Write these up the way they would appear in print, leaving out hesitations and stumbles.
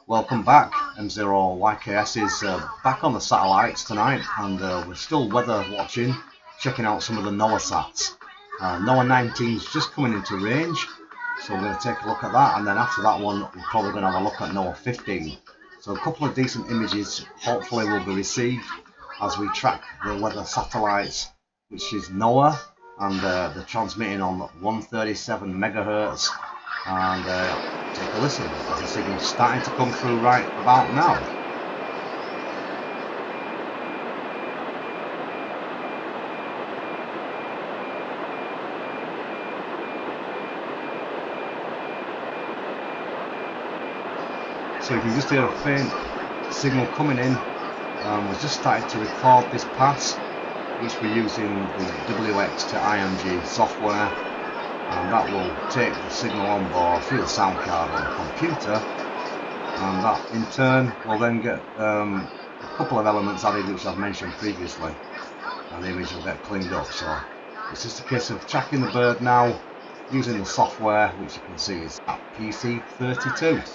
Welcome back. M0YKS is back on the satellites tonight, and we're still weather watching, checking out some of the NOAA sats. NOAA 19 is just coming into range, so we're going to take a look at that, and then after that one we're probably going to have a look at NOAA 15. So a couple of decent images hopefully will be received as we track the weather satellites, which is NOAA, and they're transmitting on 137 megahertz. And take a listen as the signal's starting to come through right about now. So you can just hear a faint signal coming in. We're just starting to record this pass, which we're using the WX to IMG software, and that will take the signal on board through the sound card on the computer, and that in turn will then get a couple of elements added which I've mentioned previously, and the image will get cleaned up. So it's just a case of tracking the bird now using the software, which you can see is at PC32.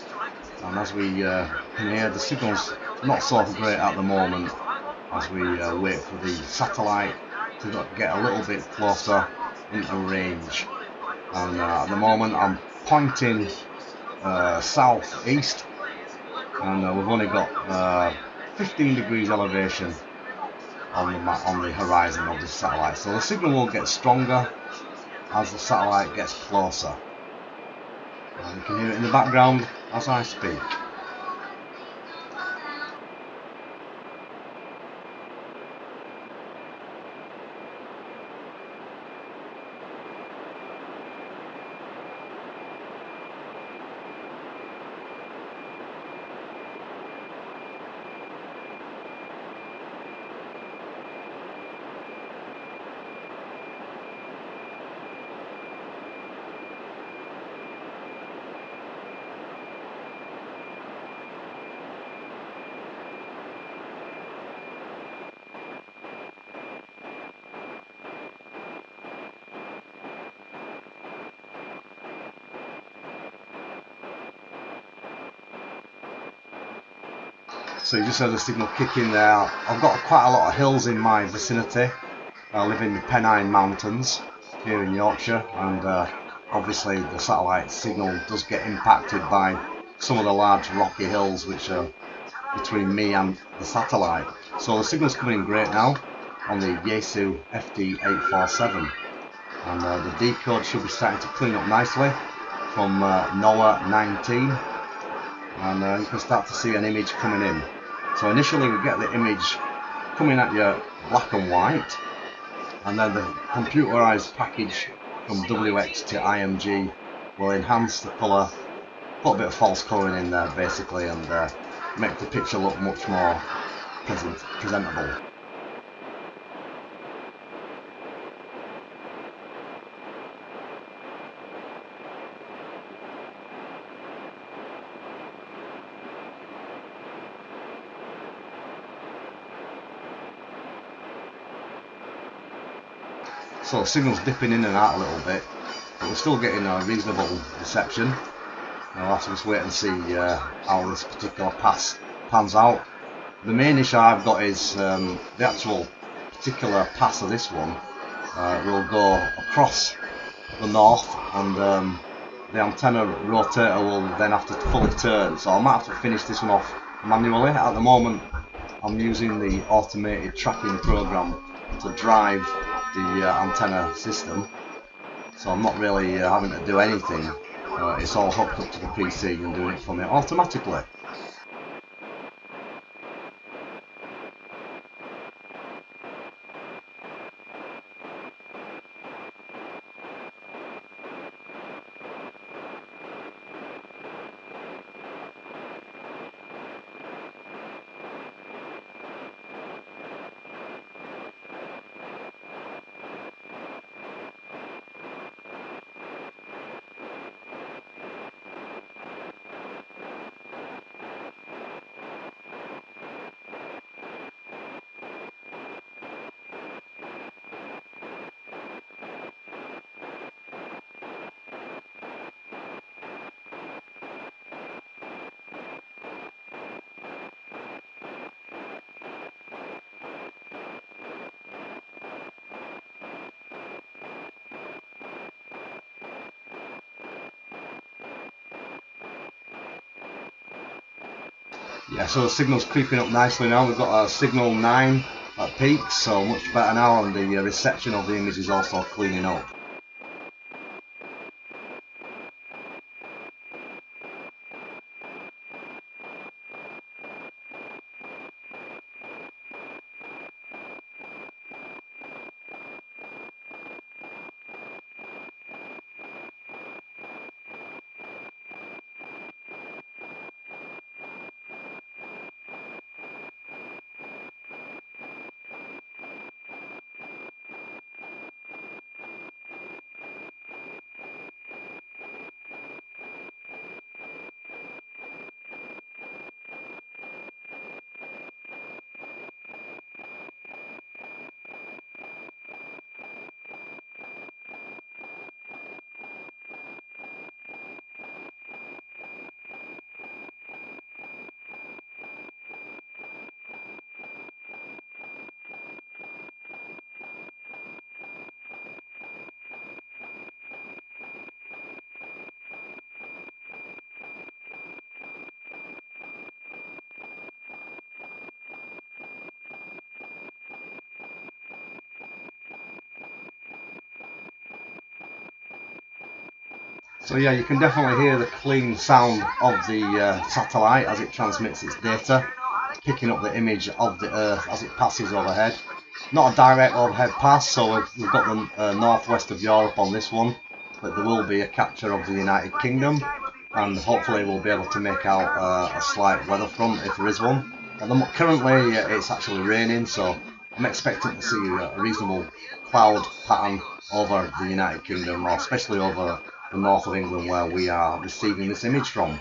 And as we can hear, the signal's not so great at the moment as we wait for the satellite to get a little bit closer into range. And at the moment I'm pointing southeast, and we've only got 15 degrees elevation on the horizon of the satellite. So the signal will get stronger as the satellite gets closer. And you can hear it in the background as I speak. So you just heard the signal kick in there. I've got quite a lot of hills in my vicinity. I live in the Pennine Mountains here in Yorkshire, and obviously the satellite signal does get impacted by some of the large rocky hills which are between me and the satellite. So the signal's coming in great now on the Yaesu FD847, and the decode should be starting to clean up nicely from NOAA 19, and you can start to see an image coming in. So initially we get the image coming at you black and white, and then the computerized package from WX to IMG will enhance the colour, put a bit of false colouring in there basically, and make the picture look much more presentable. So the signal's dipping in and out a little bit, but we're still getting a reasonable reception. I'll have to just wait and see how this particular pass pans out. The main issue I've got is the actual particular pass of this one will go across the north, and the antenna rotator will then have to fully turn, so I might have to finish this one off manually. At the moment I'm using the automated tracking program to drive the antenna system, so I'm not really having to do anything. It's all hooked up to the PC and doing it for me automatically. Yeah, so the signal's creeping up nicely now. We've got a signal 9 at peak, so much better now, and the reception of the image is also cleaning up. So yeah, you can definitely hear the clean sound of the satellite as it transmits its data, picking up the image of the Earth as it passes overhead. Not a direct overhead pass, so we've got the northwest of Europe on this one, but there will be a capture of the United Kingdom, and hopefully we'll be able to make out a slight weather front if there is one. Currently it's actually raining, so I'm expecting to see a reasonable cloud pattern over the United Kingdom, or especially over the north of England where we are receiving this image from.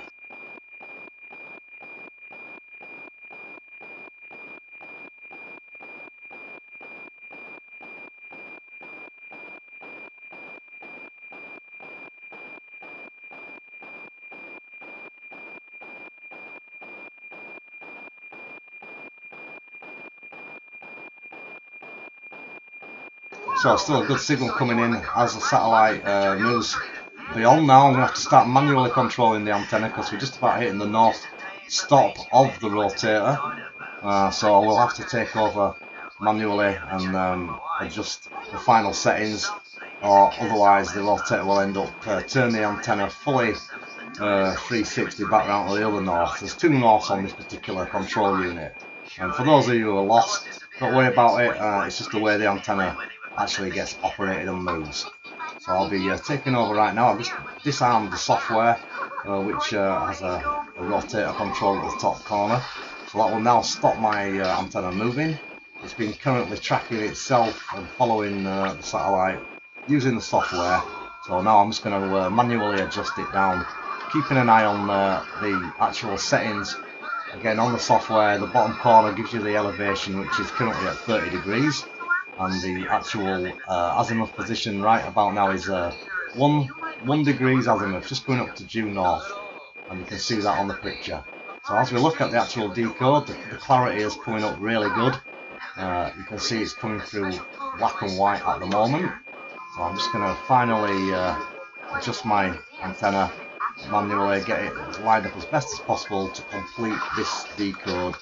So still a good signal coming in as the satellite moves beyond. Now I'm going to have to start manually controlling the antenna because we're just about hitting the north stop of the rotator. So we'll have to take over manually and adjust the final settings, or otherwise the rotator will end up turning the antenna fully 360 back round to the other north. There's two norths on this particular control unit, and for those of you who are lost, don't worry about it, it's just the way the antenna actually gets operated and moves. So I'll be taking over right now. I've just disarmed the software which has a rotator control at the top corner, so that will now stop my antenna moving. It's been currently tracking itself and following the satellite using the software, so now I'm just going to manually adjust it down, keeping an eye on the actual settings. Again, on the software, the bottom corner gives you the elevation, which is currently at 30 degrees, and the actual azimuth position right about now is 1 degrees azimuth, just going up to due north, and you can see that on the picture. So as we look at the actual decode, the clarity is coming up really good. You can see it's coming through black and white at the moment. So I'm just going to finally adjust my antenna manually, get it lined up as best as possible to complete this decode.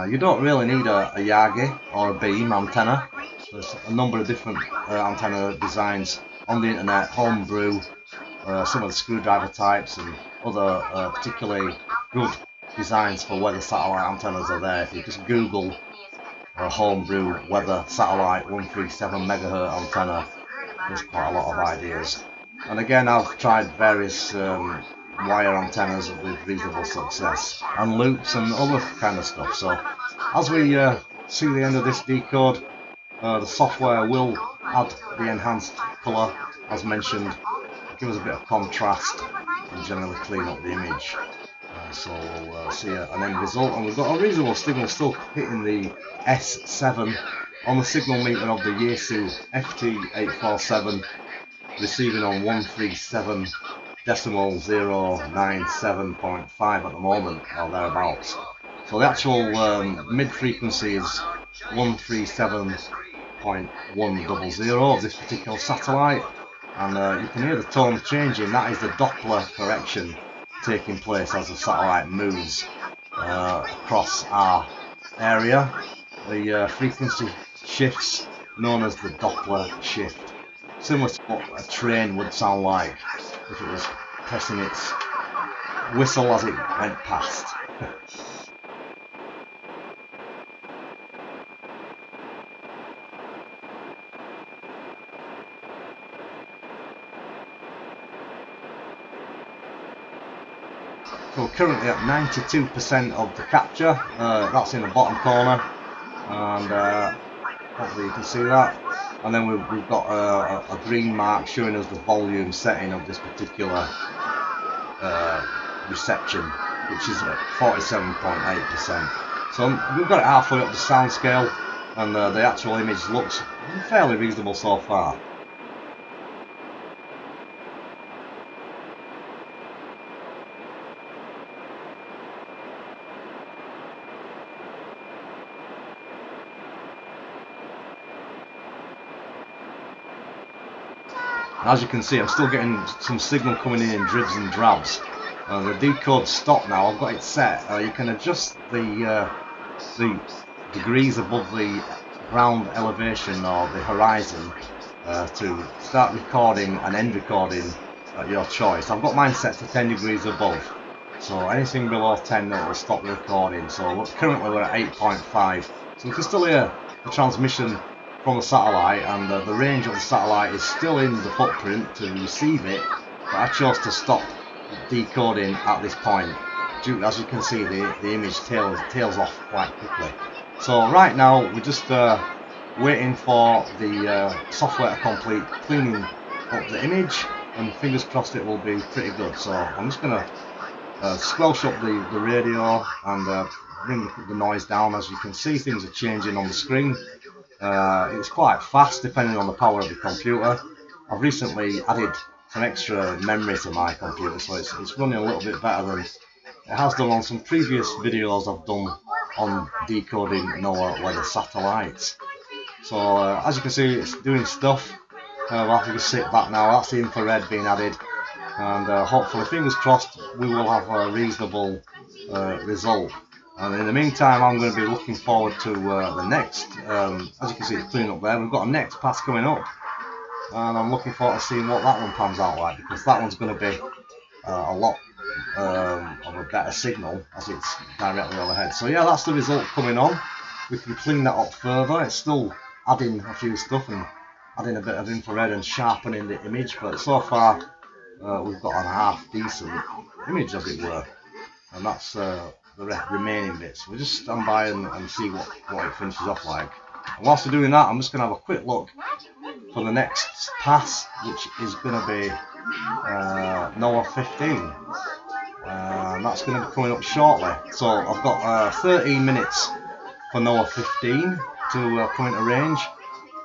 You don't really need a Yagi or a beam antenna. There's a number of different antenna designs on the internet, homebrew, some of the screwdriver types and other particularly good designs for weather satellite antennas are there. If you just Google homebrew weather satellite 137 megahertz antenna, there's quite a lot of ideas. And again, I've tried various wire antennas with reasonable success, and loops and other kind of stuff. So as we see the end of this decode, the software will add the enhanced colour as mentioned, give us a bit of contrast and generally clean up the image. So we'll see an end result, and we've got a reasonable signal still hitting the S7 on the signal meter of the Yaesu FT847, receiving on 137.097.5 at the moment, or thereabouts. So the actual mid frequency is 137.100 of this particular satellite, and you can hear the tone changing. That is the Doppler correction taking place as the satellite moves across our area. The frequency shifts known as the Doppler shift, similar to what a train would sound like if it was pressing its whistle as it went past. So currently at 92% of the capture, that's in the bottom corner, and hopefully you can see that. And then we've got a green mark showing us the volume setting of this particular reception, which is at 47.8%. So we've got it halfway up the sound scale, and the actual image looks fairly reasonable so far. As you can see, I'm still getting some signal coming in dribs and drabs. The decode stopped now. I've got it set. You can adjust the degrees above the ground elevation or the horizon to start recording and end recording at your choice. I've got mine set to 10 degrees above, so anything below 10 it will stop the recording. So currently we're at 8.5, so you can still hear the transmission from the satellite, and the range of the satellite is still in the footprint to receive it, but I chose to stop decoding at this point. As you can see, the image tails off quite quickly. So right now we're just waiting for the software to complete cleaning up the image, and fingers crossed it will be pretty good. So I'm just going to squelch up the radio and bring the noise down. As you can see, things are changing on the screen. It's quite fast depending on the power of the computer. I've recently added some extra memory to my computer, so it's running a little bit better than it has done on some previous videos I've done on decoding NOAA weather satellites. So as you can see, it's doing stuff. We'll have to just sit back now. That's the infrared being added, and hopefully, fingers crossed, we will have a reasonable result. And in the meantime, I'm going to be looking forward to the next, as you can see, it's cleaning up there. We've got a next pass coming up, and I'm looking forward to seeing what that one pans out like, because that one's going to be a lot of a better signal as it's directly overhead. So yeah, that's the result coming on. We can clean that up further. It's still adding a few stuff and adding a bit of infrared and sharpening the image, but so far we've got a half decent image, as it were, and that's the remaining bits. We'll just stand by and see what it finishes off like. And whilst we're doing that, I'm just going to have a quick look for the next pass, which is going to be NOAA 15. And that's going to be coming up shortly. So I've got 13 minutes for NOAA 15 to come into range,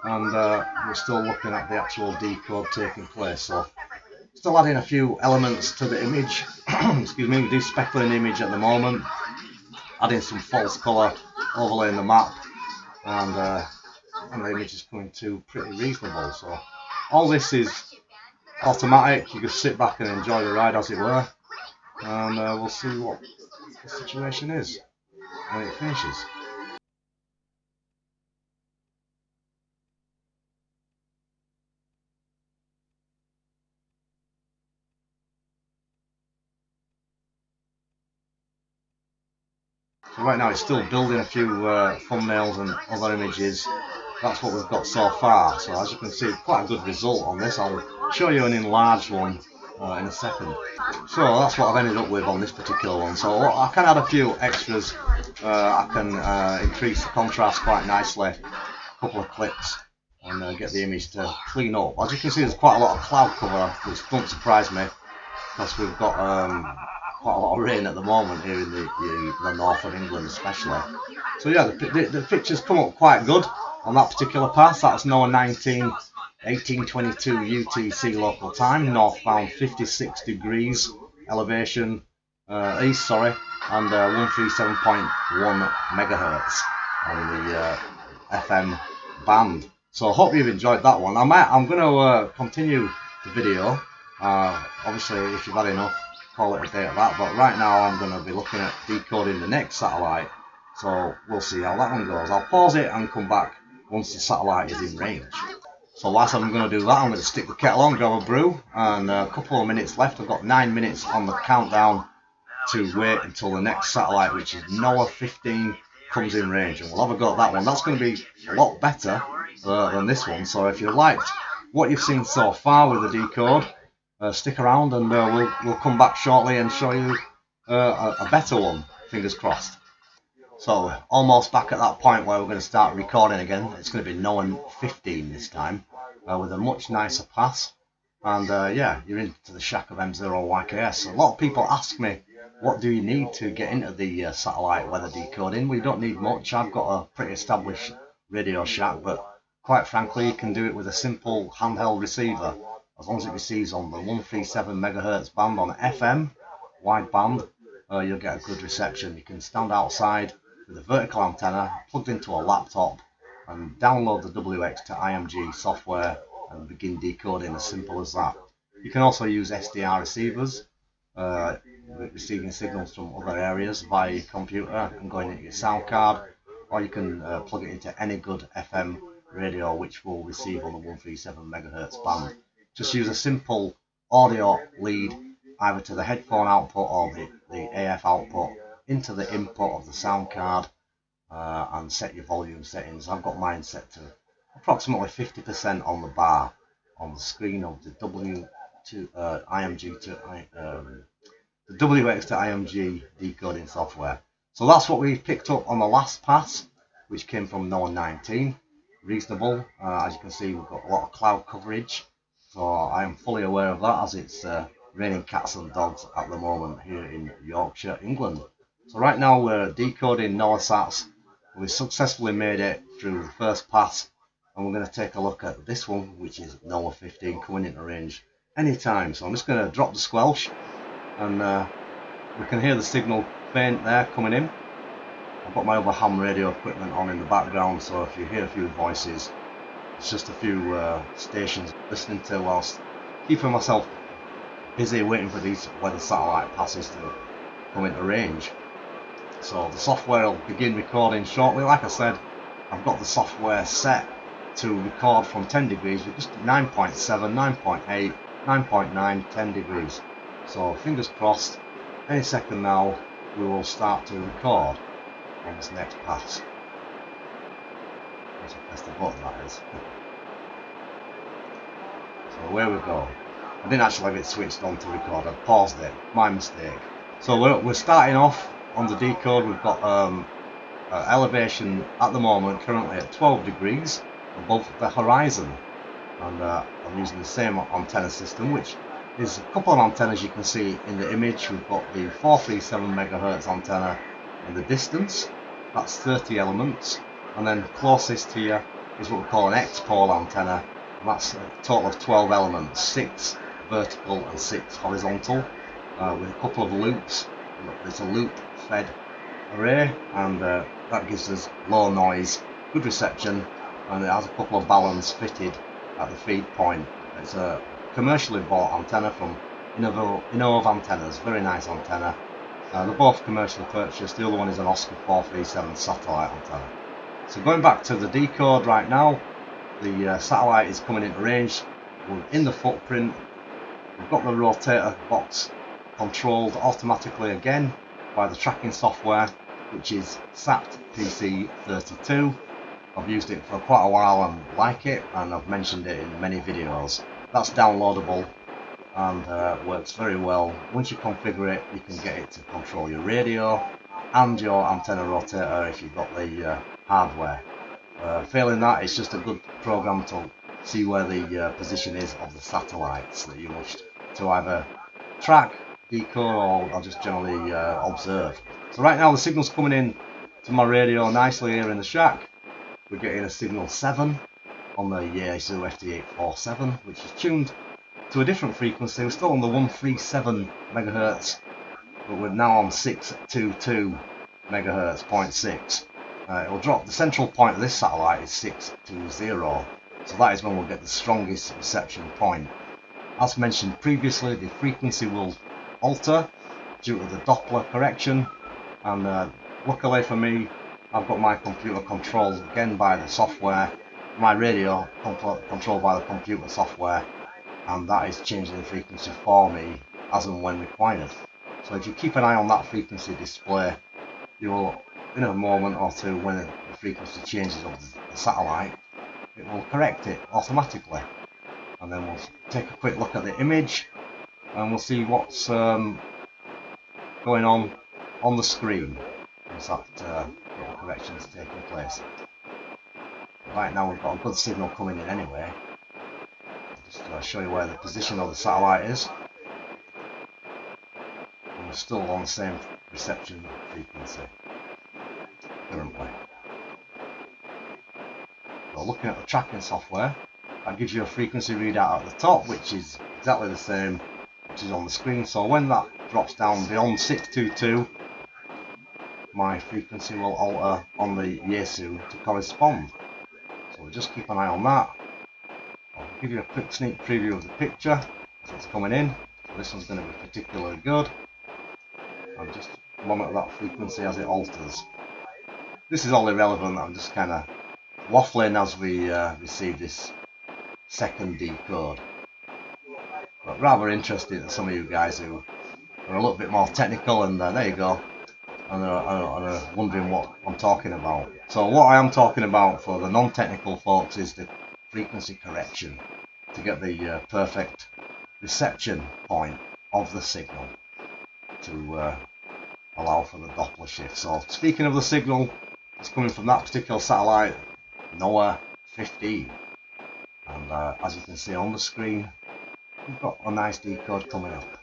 and we're still looking at the actual decode taking place. So still adding a few elements to the image. Excuse me, we do speckling the image at the moment, adding some false colour, overlaying the map, and the image is coming to pretty reasonable. So all this is automatic. You just sit back and enjoy the ride, as it were, and we'll see what the situation is when it finishes. So right now it's still building a few thumbnails and other images. That's what we've got so far. So as you can see, quite a good result on this. I'll show you an enlarged one in a second. So that's what I've ended up with on this particular one. So I can add a few extras. I can increase the contrast quite nicely, a couple of clicks, and get the image to clean up. As you can see, there's quite a lot of cloud cover, which don't surprise me, because we've got quite a lot of rain at the moment here in the north of England especially. So yeah, the pictures come up quite good on that particular pass. That's NOAA 1822 UTC local time, northbound 56 degrees elevation east, sorry, and 137.1 megahertz on the FM band. So I hope you've enjoyed that one. I'm going to continue the video. Obviously, if you've had enough, call it a day at that. But right now I'm going to be looking at decoding the next satellite, so we'll see how that one goes. I'll pause it and come back once the satellite is in range. So whilst I'm going to do that, I'm going to stick the kettle on, grab a brew, and a couple of minutes left. I've got 9 minutes on the countdown to wait until the next satellite, which is NOAA 15, comes in range, and we'll have a go at that one. That's going to be a lot better than this one. So if you liked what you've seen so far with the Decode, stick around, and we'll come back shortly and show you a better one, fingers crossed. So almost back at that point where we're going to start recording again. It's going to be NOAA 15 this time, with a much nicer pass. And yeah, you're into the shack of M0YKS. A lot of people ask me, what do you need to get into the satellite weather decoding? We don't need much. I've got a pretty established radio shack, but quite frankly, you can do it with a simple handheld receiver. As long as it receives on the 137 MHz band on FM, wide band, you'll get a good reception. You can stand outside with a vertical antenna plugged into a laptop and download the WX to IMG software and begin decoding, as simple as that. You can also use SDR receivers, receiving signals from other areas via your computer and going into your sound card, or you can plug it into any good FM radio which will receive on the 137 MHz band. Just use a simple audio lead either to the headphone output or the AF output into the input of the sound card, and set your volume settings. I've got mine set to approximately 50% on the bar on the screen of the WX to IMG decoding software. So that's what we picked up on the last pass, which came from NOAA 19. Reasonable. As you can see, we've got a lot of cloud coverage, so I am fully aware of that, as it's raining cats and dogs at the moment here in Yorkshire, England. So right now we're decoding NOAA sats. We successfully made it through the first pass, and we're going to take a look at this one, which is NOAA 15, coming into range anytime. So I'm just going to drop the squelch, and we can hear the signal faint there coming in. I've got my other ham radio equipment on in the background, so if you hear a few voices, it's just a few stations listening to whilst keeping myself busy waiting for these weather satellite passes to come into range. So the software will begin recording shortly. Like I said, I've got the software set to record from 10 degrees with just 9.7, 9.8, 9.9, 10 degrees. So fingers crossed, any second now we will start to record on this next pass. Let's press the button, that is. So away we go. I didn't actually have it switched on to record, I paused it, my mistake. So we're starting off on the Decode. We've got elevation at the moment currently at 12 degrees above the horizon, and I'm using the same antenna system, which is a couple of antennas you can see in the image. We've got the 437 MHz antenna in the distance, that's 30 elements, and then closest here is what we call an X-pole antenna, and that's a total of 12 elements, 6 vertical and 6 horizontal, with a couple of loops. It's a loop fed array, and that gives us low noise, good reception, and it has a couple of balance fitted at the feed point. It's a commercially bought antenna from Innov Antennas, very nice antenna. They're both commercially purchased. The other one is an Oscar 437 satellite antenna. So going back to the Decode right now, the satellite is coming into range. We're in the footprint. We've got the rotator box controlled automatically again by the tracking software, which is SAPT PC32. I've used it for quite a while and like it, and I've mentioned it in many videos. That's downloadable and works very well. Once you configure it, you can get it to control your radio and your antenna rotator if you've got the hardware. Failing that, it's just a good program to see where the position is of the satellites that you wish to either track, decode, or just generally observe. So right now the signal's coming in to my radio nicely here in the shack. We're getting a signal 7 on the Yaesu FT847, which is tuned to a different frequency. We're still on the 137 MHz, but we're now on 622 MHz, 0.6. It will drop. The central point of this satellite is 620, so that is when we'll get the strongest reception point. As mentioned previously, the frequency will alter due to the Doppler correction, and luckily for me, I've got my computer controlled again by the software, my radio controlled by the computer software, and that is changing the frequency for me as and when required. So if you keep an eye on that frequency display, you will, in a moment or two, when the frequency changes of the satellite, it will correct it automatically. And then we'll take a quick look at the image and we'll see what's going on the screen as that little correction is taking place. Right now we've got a good signal coming in anyway. I'll just show you where the position of the satellite is. And we're still on the same reception frequency currently. So looking at the tracking software, that gives you a frequency readout at the top, which is exactly the same which is on the screen. So when that drops down beyond 622, my frequency will alter on the Yaesu to correspond. So we'll just keep an eye on that. I'll give you a quick sneak preview of the picture as it's coming in. So this one's going to be particularly good. And just monitor that frequency as it alters. This is all irrelevant, I'm just kind of waffling as we receive this second decode. But rather interesting to some of you guys who are a little bit more technical, and there you go, and are wondering what I'm talking about. So what I am talking about for the non-technical folks is the frequency correction to get the perfect reception point of the signal to allow for the Doppler shift. So speaking of the signal, it's coming from that particular satellite, NOAA 15, and as you can see on the screen, we've got a nice decode coming up.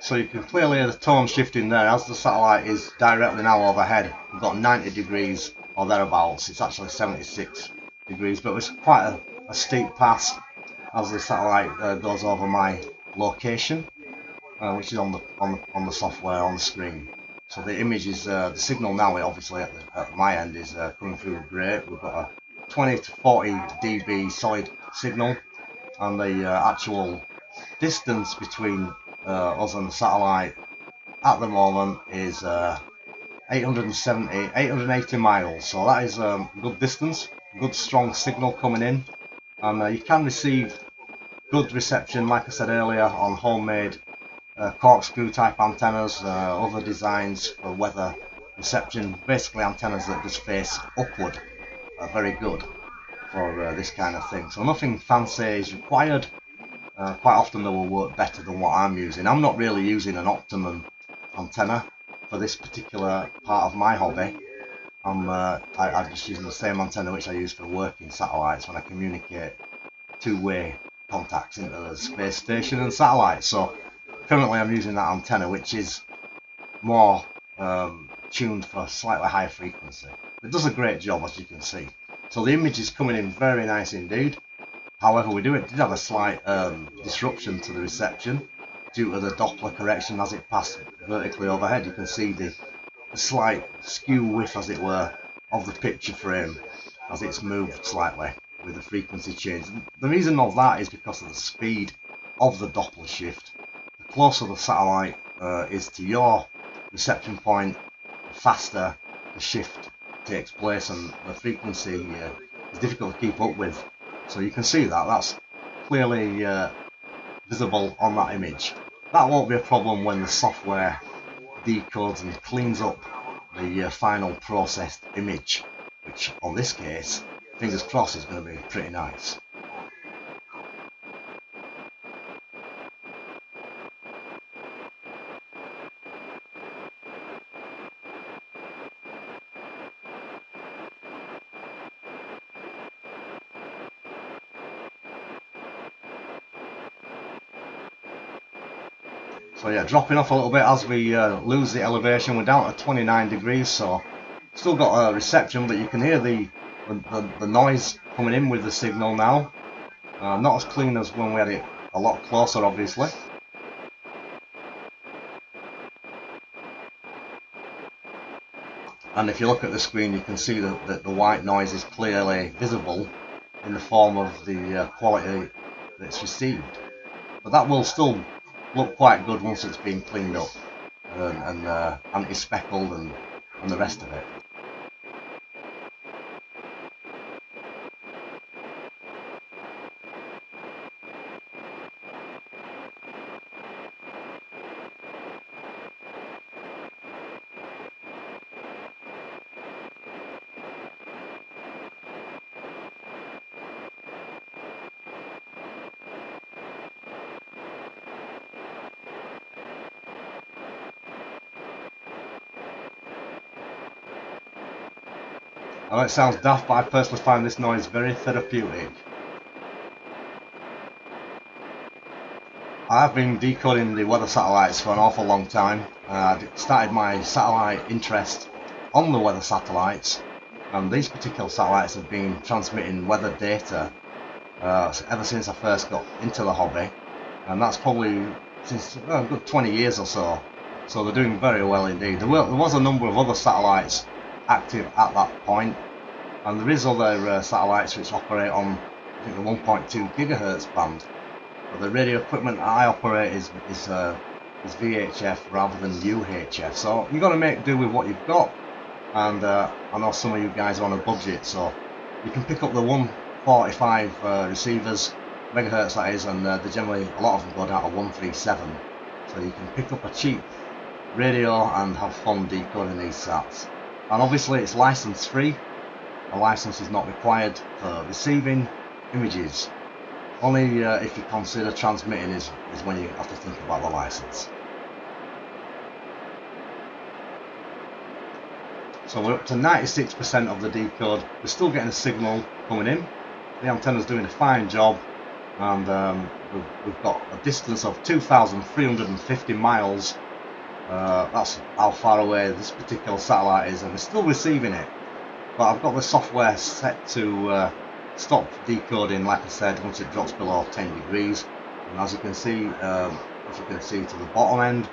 So you can clearly hear the tone shifting there as the satellite is directly now overhead. We've got 90 degrees or thereabouts. It's actually 76 degrees, but it's quite a steep pass as the satellite goes over my location, which is on the software on the screen. So the image is the signal now, obviously at my end, is coming through great. We've got a 20 to 40 dB solid signal, and the actual distance between us and the satellite at the moment is 880 miles. So that is a good distance, good strong signal coming in, and you can receive good reception, like I said earlier, on homemade corkscrew type antennas, other designs for weather reception, basically antennas that just face upward are very good for this kind of thing. So nothing fancy is required. Quite often they will work better than what I'm using. I'm not really using an optimum antenna for this particular part of my hobby. I'm just using the same antenna which I use for working satellites when I communicate two-way contacts into the space station and satellites. So currently I'm using that antenna, which is more tuned for slightly higher frequency. It does a great job, as you can see. So the image is coming in very nice indeed. However, we did have a slight disruption to the reception due to the Doppler correction as it passed vertically overhead. You can see the slight skew width, as it were, of the picture frame as it's moved slightly with the frequency change. The reason of that is because of the speed of the Doppler shift. The closer the satellite is to your reception point, the faster the shift takes place, and the frequency is difficult to keep up with. So you can see that that's clearly visible on that image. That won't be a problem when the software decodes and cleans up the final processed image, which on this case, fingers crossed, is going to be pretty nice. So yeah, dropping off a little bit as we lose the elevation. We're down to 29 degrees, so still got a reception, but you can hear the noise coming in with the signal now. Not as clean as when we had it a lot closer, obviously. And if you look at the screen, you can see that the white noise is clearly visible in the form of the quality that's received. But that will still look quite good once it's been cleaned up and anti-speckled and the rest of it. I know it sounds daft, but I personally find this noise very therapeutic. I've been decoding the weather satellites for an awful long time. I started my satellite interest on the weather satellites, and these particular satellites have been transmitting weather data ever since I first got into the hobby, and that's probably since a good 20 years or so. So they're doing very well indeed. There was a number of other satellites active at that point, and there is other satellites which operate on, I think, the 1.2 gigahertz band. But the radio equipment I operate is VHF rather than UHF. So you've got to make do with what you've got. And I know some of you guys are on a budget, so you can pick up the 145 receivers, megahertz that is, and they generally, a lot of them go down to 137. So you can pick up a cheap radio and have fun decoding these sats. And obviously it's license free. A license is not required for receiving images. Only if you consider transmitting is when you have to think about the license. So we're up to 96% of the decode. We're still getting a signal coming in. The antenna's doing a fine job, and we've got a distance of 2,350 miles. That's how far away this particular satellite is, and we're still receiving it. But I've got the software set to stop decoding, like I said, once it drops below 10 degrees. And as you can see, to the bottom end,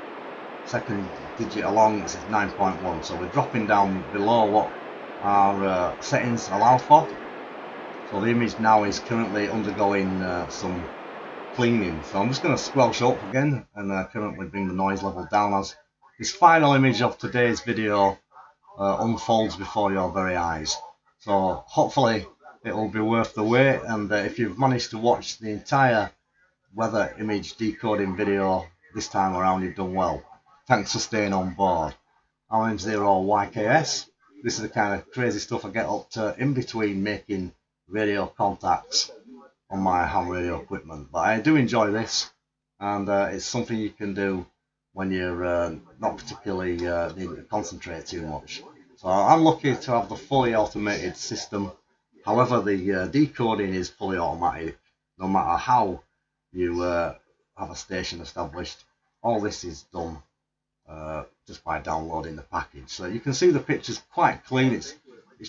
second digit along, it says 9.1. So we're dropping down below what our settings allow for. So the image now is currently undergoing some cleaning. So I'm just going to squelch up again and currently bring the noise level down as this final image of today's video unfolds before your very eyes. So hopefully it will be worth the wait, and if you've managed to watch the entire weather image decoding video this time around, you've done well. Thanks for staying on board. I'm M0YKS. This is the kind of crazy stuff I get up to in between making radio contacts on my ham radio equipment. But I do enjoy this, and it's something you can do when you're not particularly needing to concentrate too much. So I'm lucky to have the fully automated system. However, the decoding is fully automatic. No matter how you have a station established, all this is done just by downloading the package. So you can see the picture's quite clean. It's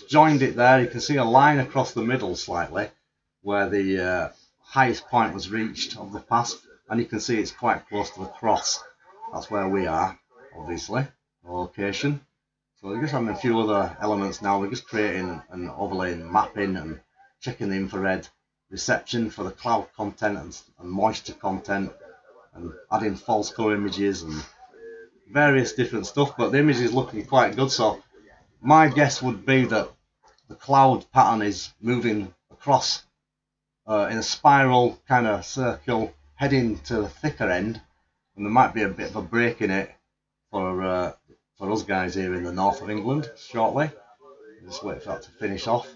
joined it there. You can see a line across the middle slightly where the highest point was reached of the pass, and you can see it's quite close to the cross. That's where we are, obviously, the location. So we're just having a few other elements now. We're just creating an overlaying mapping and checking the infrared reception for the cloud content and moisture content, and adding false color images and various different stuff, but the image is looking quite good. So my guess would be that the cloud pattern is moving across in a spiral kind of circle heading to the thicker end, and there might be a bit of a break in it for us guys here in the north of England shortly. Just wait for that to finish off.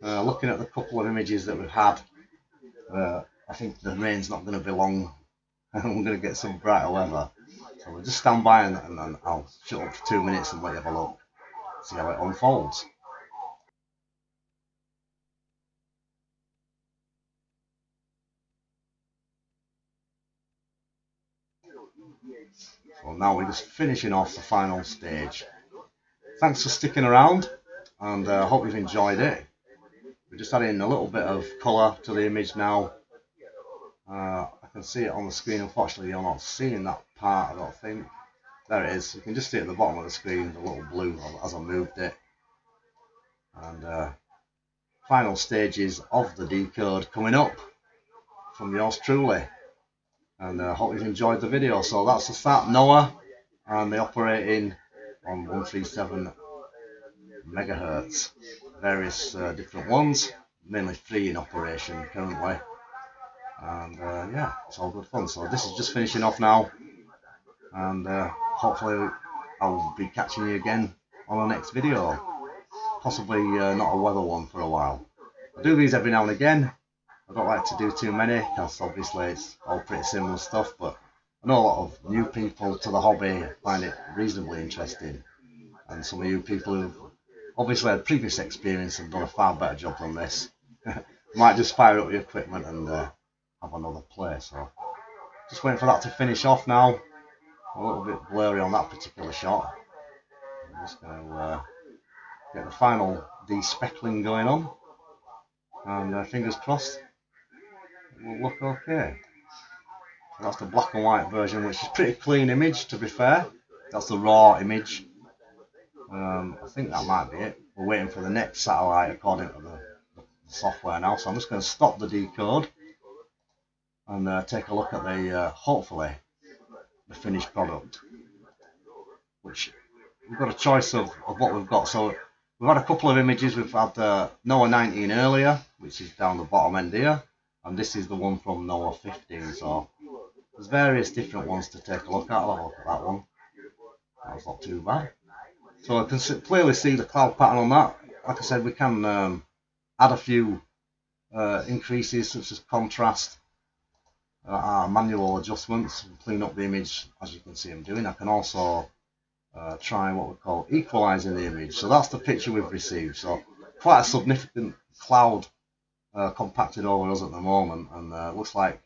Looking at the couple of images that we've had, I think the rain's not going to be long and we're going to get some brighter weather. So we'll just stand by and then I'll shut up for 2 minutes and let you have a look, see how it unfolds. So now we're just finishing off the final stage. Thanks for sticking around, and I hope you've enjoyed it. We're just adding a little bit of colour to the image now. I can see it on the screen. Unfortunately, you're not seeing that part, I don't think. There it is. You can just see it at the bottom of the screen, the little blue as I moved it. And final stages of the Decode coming up from yours truly. And I hope you've enjoyed the video. So that's the start NOAA, and they're operating on 137 megahertz. Various different ones, mainly 3 in operation currently. And yeah, it's all good fun. So this is just finishing off now, and hopefully I'll be catching you again on the next video. Possibly not a weather one for a while. I do these every now and again. I don't like to do too many because obviously it's all pretty similar stuff, but I know a lot of new people to the hobby find it reasonably interesting, and some of you people who've obviously had previous experience and done a far better job than this might just fire up your equipment and have another play. So just waiting for that to finish off now. A little bit blurry on that particular shot. I'm just going to get the final de-speckling going on, and fingers crossed it will look okay. So that's the black and white version, which is a pretty clean image, to be fair. That's the raw image. I think that might be it. We're waiting for the next satellite according to the software now, so I'm just going to stop the Decode and take a look at the hopefully the finished product, which we've got a choice of what we've got. So we've had a couple of images. We've had NOAA 19 earlier, which is down the bottom end here, and this is the one from NOAA 15. So there's various different ones to take a look at. I'll have a look at that one. That's not too bad. So I can clearly see the cloud pattern on that. Like I said, we can add a few increases such as contrast, manual adjustments, and clean up the image as you can see I'm doing. I can also try what we call equalizing the image. So that's the picture we've received. So quite a significant cloud compacted over us at the moment, and looks like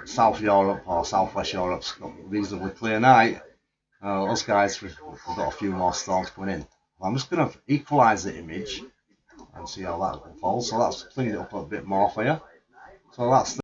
South Europe or Southwest Europe's got a reasonably clear night. Us guys, we've got a few more storms coming in. I'm just going to equalize the image and see how that unfolds. So that's cleaned it up a bit more for you. So that's